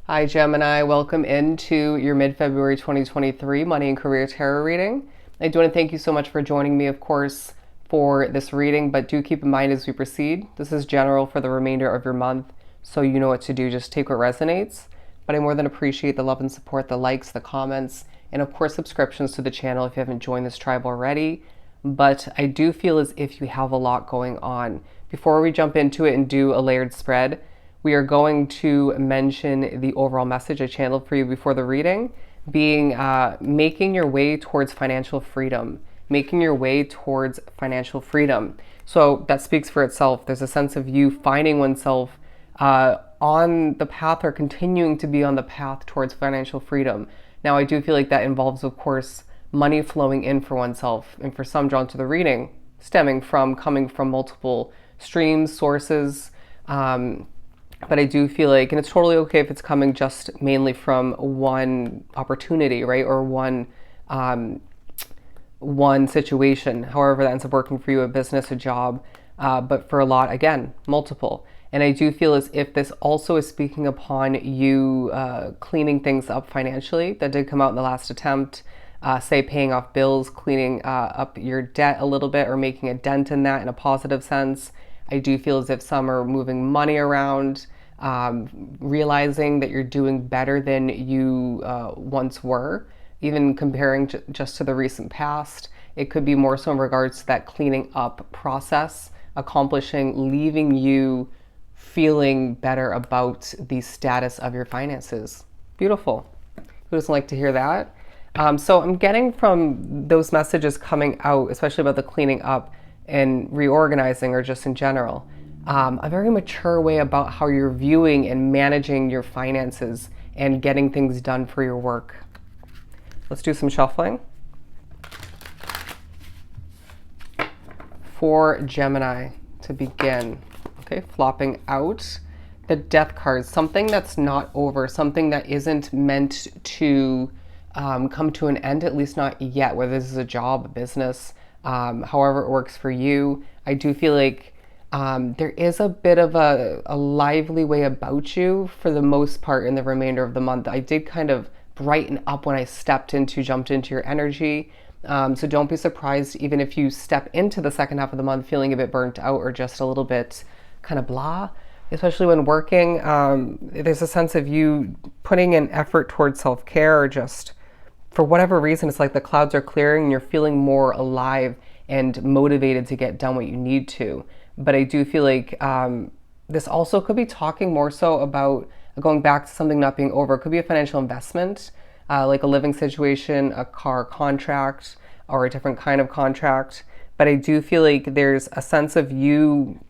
Hi, Gemini. Welcome into your mid-February 2023 Money and Career Tarot reading. I do want to thank you so much for joining me, of course, for this reading, but do keep in mind as we proceed, this is general for the remainder of your month, so you know what to do. Just take what resonates. But I more than appreciate the love and support, the likes, the comments, and of course, subscriptions to the channel if you haven't joined this tribe already. But I do feel as if you have a lot going on. Before we jump into it and do a layered spread, we are going to mention the overall message I channeled for you before the reading, being making your way towards financial freedom. Making your way towards financial freedom. So that speaks for itself. There's a sense of you finding oneself on the path or continuing to be on the path towards financial freedom. Now, I do feel like that involves, of course, money flowing in for oneself. And for some drawn to the reading, stemming from coming from multiple streams, sources, but I do feel like, and it's totally okay if it's coming just mainly from one opportunity, right? Or one situation, however that ends up working for you, a business, a job. But for a lot, again, multiple. And I do feel as if this also is speaking upon you cleaning things up financially. That did come out in the last attempt. Say paying off bills, cleaning up your debt a little bit, or making a dent in that in a positive sense. I do feel as if some are moving money around, realizing that you're doing better than you once were, even comparing just to the recent past. It could be more so in regards to that cleaning up process, accomplishing, leaving you feeling better about the status of your finances. Beautiful. Who doesn't like to hear that? So I'm getting from those messages coming out, especially about the cleaning up and reorganizing, or just in general, a very mature way about how you're viewing and managing your finances and getting things done for your work. Let's do some shuffling. For Gemini to begin, okay, flopping out the Death card, something that's not over, something that isn't meant to come to an end, at least not yet, whether this is a job, a business, however it works for you. I do feel like there is a bit of a lively way about you for the most part in the remainder of the month. I did kind of brighten up when I jumped into your energy. So don't be surprised even if you step into the second half of the month feeling a bit burnt out or just a little bit kind of blah, especially when working. There's a sense of you putting in effort towards self-care, or just for whatever reason, it's like the clouds are clearing and you're feeling more alive and motivated to get done what you need to. But I do feel like this also could be talking more so about going back to something not being over. It could be a financial investment, like a living situation, a car contract, or a different kind of contract. But I do feel like there's a sense of you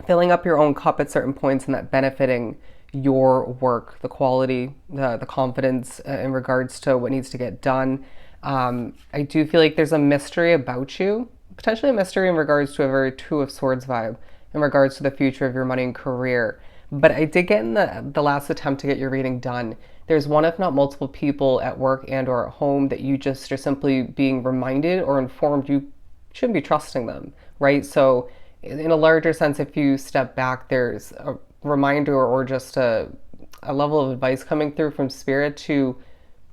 filling up your own cup at certain points and that benefiting your work, the quality, the confidence in regards to what needs to get done. I do feel like there's a mystery about you, potentially a mystery in regards to a very Two of Swords vibe in regards to the future of your money and career. But I did get in the last attempt to get your reading done. There's one, if not multiple people at work and or at home that you just are simply being reminded or informed you shouldn't be trusting them, right? So in a larger sense, if you step back, there's a reminder or just a level of advice coming through from spirit to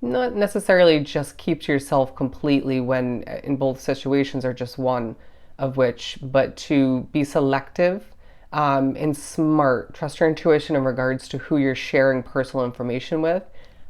not necessarily just keep to yourself completely when in both situations, or just one of which, but to be selective and smart. Trust your intuition in regards to who you're sharing personal information with,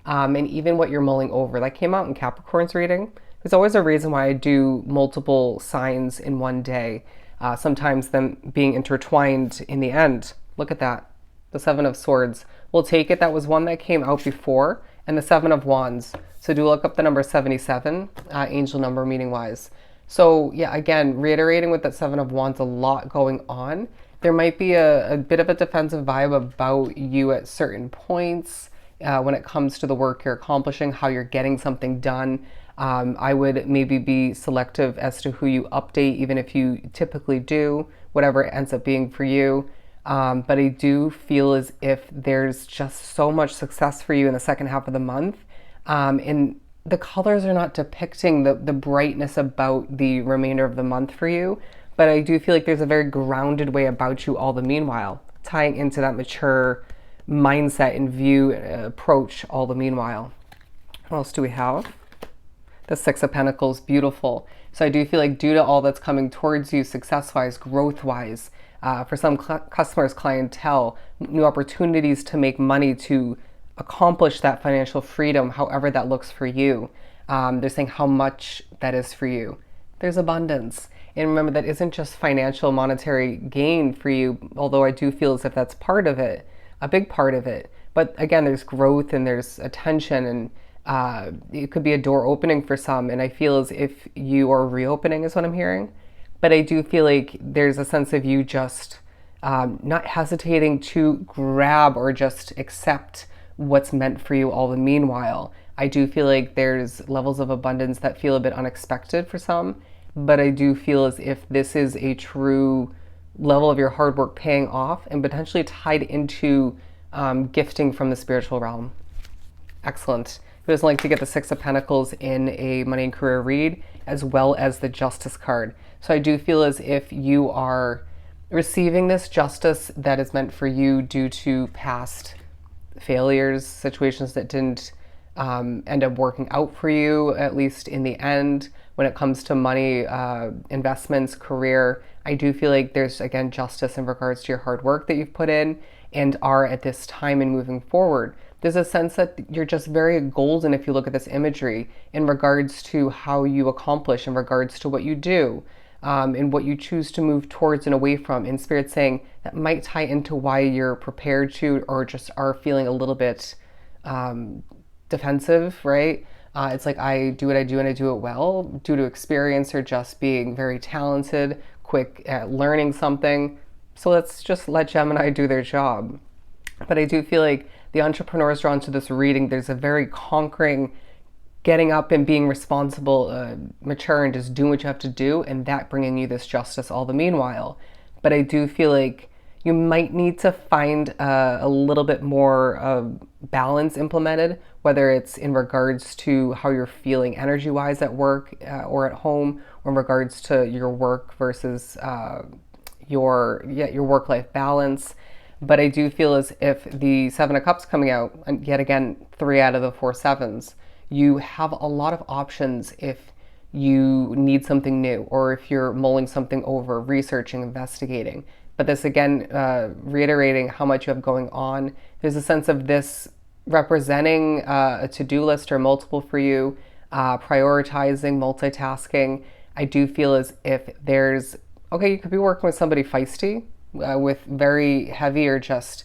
and even what you're mulling over. That came out in Capricorn's reading. There's always a reason why I do multiple signs in one day, sometimes them being intertwined in the end. Look at that. The Seven of Swords. We'll take it. That was one that came out before. And the Seven of Wands. So do look up the number 77, angel number meaning wise. So yeah, again, reiterating with that Seven of Wands, a lot going on. There might be a bit of a defensive vibe about you at certain points when it comes to the work you're accomplishing, how you're getting something done. I would maybe be selective as to who you update, even if you typically do, whatever it ends up being for you. But I do feel as if there's just so much success for you in the second half of the month. And the colors are not depicting the brightness about the remainder of the month for you. But I do feel like there's a very grounded way about you all the meanwhile, tying into that mature mindset and view, approach all the meanwhile. What else do we have? The Six of Pentacles, beautiful. So I do feel like due to all that's coming towards you success-wise, growth-wise, for some customers, clientele, new opportunities to make money, to accomplish that financial freedom, however that looks for you. They're saying how much that is for you. There's abundance. And remember, that isn't just financial, monetary gain for you, although I do feel as if that's part of it, a big part of it. But again, there's growth and there's attention, and it could be a door opening for some. And I feel as if you are reopening is what I'm hearing. But I do feel like there's a sense of you just not hesitating to grab or just accept what's meant for you all the meanwhile. I do feel like there's levels of abundance that feel a bit unexpected for some, but I do feel as if this is a true level of your hard work paying off and potentially tied into gifting from the spiritual realm. Excellent. Who doesn't like to get the Six of Pentacles in a money and career read, as well as the Justice card? So I do feel as if you are receiving this justice that is meant for you due to past failures, situations that didn't end up working out for you, at least in the end. When it comes to money, investments, career, I do feel like there's, again, justice in regards to your hard work that you've put in and are at this time and moving forward. There's a sense that you're just very golden if you look at this imagery in regards to how you accomplish, in regards to what you do, and what you choose to move towards and away from. In Spirit saying that might tie into why you're prepared to, or just are feeling a little bit defensive, right? It's like, I do what I do and I do it well due to experience or just being very talented, quick at learning something. So let's just let Gemini do their job. But I do feel like the entrepreneur is drawn to this reading. There's a very conquering, getting up and being responsible, mature, and just doing what you have to do, and that bringing you this justice all the meanwhile. But I do feel like you might need to find a little bit more balance implemented, whether it's in regards to how you're feeling energy-wise at work or at home, or in regards to your work versus your work-life balance. But I do feel as if the Seven of Cups coming out, and yet again, 3 out of the 4 sevens, you have a lot of options if you need something new, or if you're mulling something over, researching, investigating. But this again, reiterating how much you have going on. There's a sense of this representing a to-do list or multiple for you, prioritizing, multitasking. I do feel as if there's, okay, you could be working with somebody feisty, with very heavy or just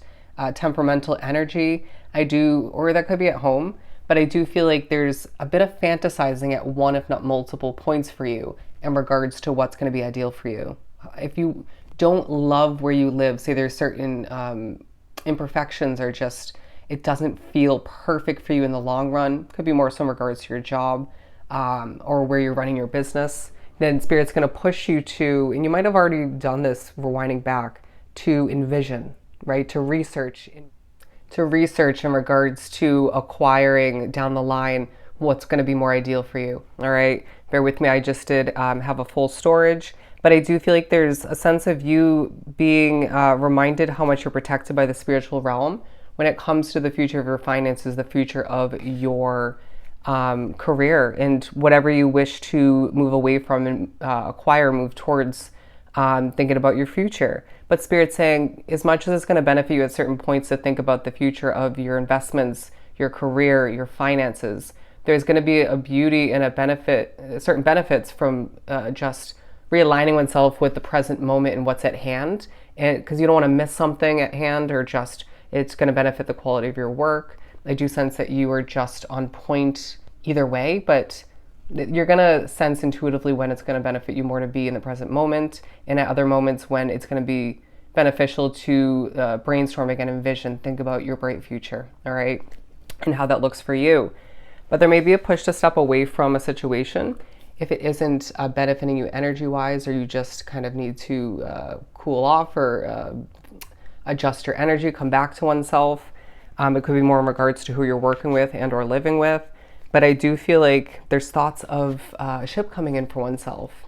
temperamental energy. Or that could be at home, but I do feel like there's a bit of fantasizing at one, if not multiple points for you in regards to what's going to be ideal for you. If you don't love where you live, say there's certain imperfections, or just it doesn't feel perfect for you in the long run, could be more so in regards to your job or where you're running your business, then Spirit's going to push you to, and you might have already done this, rewinding back, to envision, right? To research in regards to acquiring down the line what's going to be more ideal for you. All right, bear with me. I just did have a full storage, but I do feel like there's a sense of you being reminded how much you're protected by the spiritual realm when it comes to the future of your finances, the future of your career, and whatever you wish to move away from and acquire, move towards, thinking about your future. But Spirit's saying, as much as it's going to benefit you at certain points to think about the future of your investments, your career, your finances, there's going to be a beauty and a benefit, certain benefits from just realigning oneself with the present moment and what's at hand. And because you don't want to miss something at hand, or just it's going to benefit the quality of your work. I do sense that you are just on point either way, but you're going to sense intuitively when it's going to benefit you more to be in the present moment, and at other moments when it's going to be beneficial to brainstorm again, envision, think about your bright future, all right, and how that looks for you. But there may be a push to step away from a situation if it isn't benefiting you energy-wise, or you just kind of need to cool off or adjust your energy, come back to oneself. It could be more in regards to who you're working with and or living with. But I do feel like there's thoughts of a ship coming in for oneself.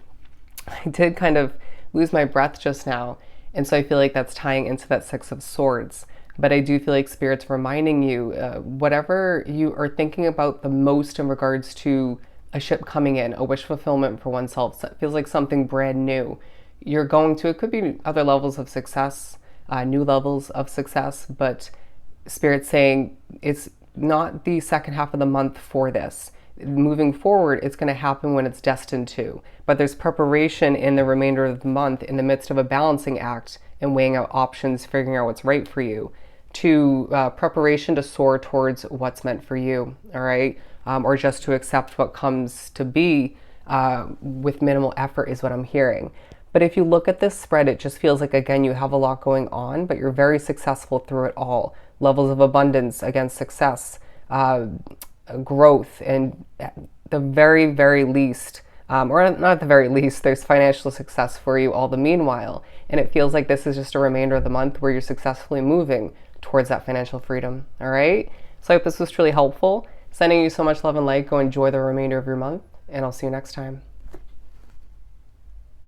I did kind of lose my breath just now. And so I feel like that's tying into that Six of Swords. But I do feel like Spirit's reminding you, whatever you are thinking about the most in regards to a ship coming in, a wish fulfillment for oneself, it feels like something brand new. You're going to, it could be other levels of success, new levels of success, but Spirit's saying it's not the second half of the month for this. Moving forward, it's going to happen when it's destined to. But there's preparation in the remainder of the month in the midst of a balancing act and weighing out options, figuring out what's right for you, to preparation to soar towards what's meant for you, all right? Or just to accept what comes to be with minimal effort is what I'm hearing. But if you look at this spread, it just feels like, again, you have a lot going on, but you're very successful through it all. Levels of abundance against success, growth, and at the very, very least, or not at the very least, there's financial success for you all the meanwhile. And it feels like this is just a remainder of the month where you're successfully moving towards that financial freedom, all right? So I hope this was truly helpful. Sending you so much love and light. Go enjoy the remainder of your month, and I'll see you next time.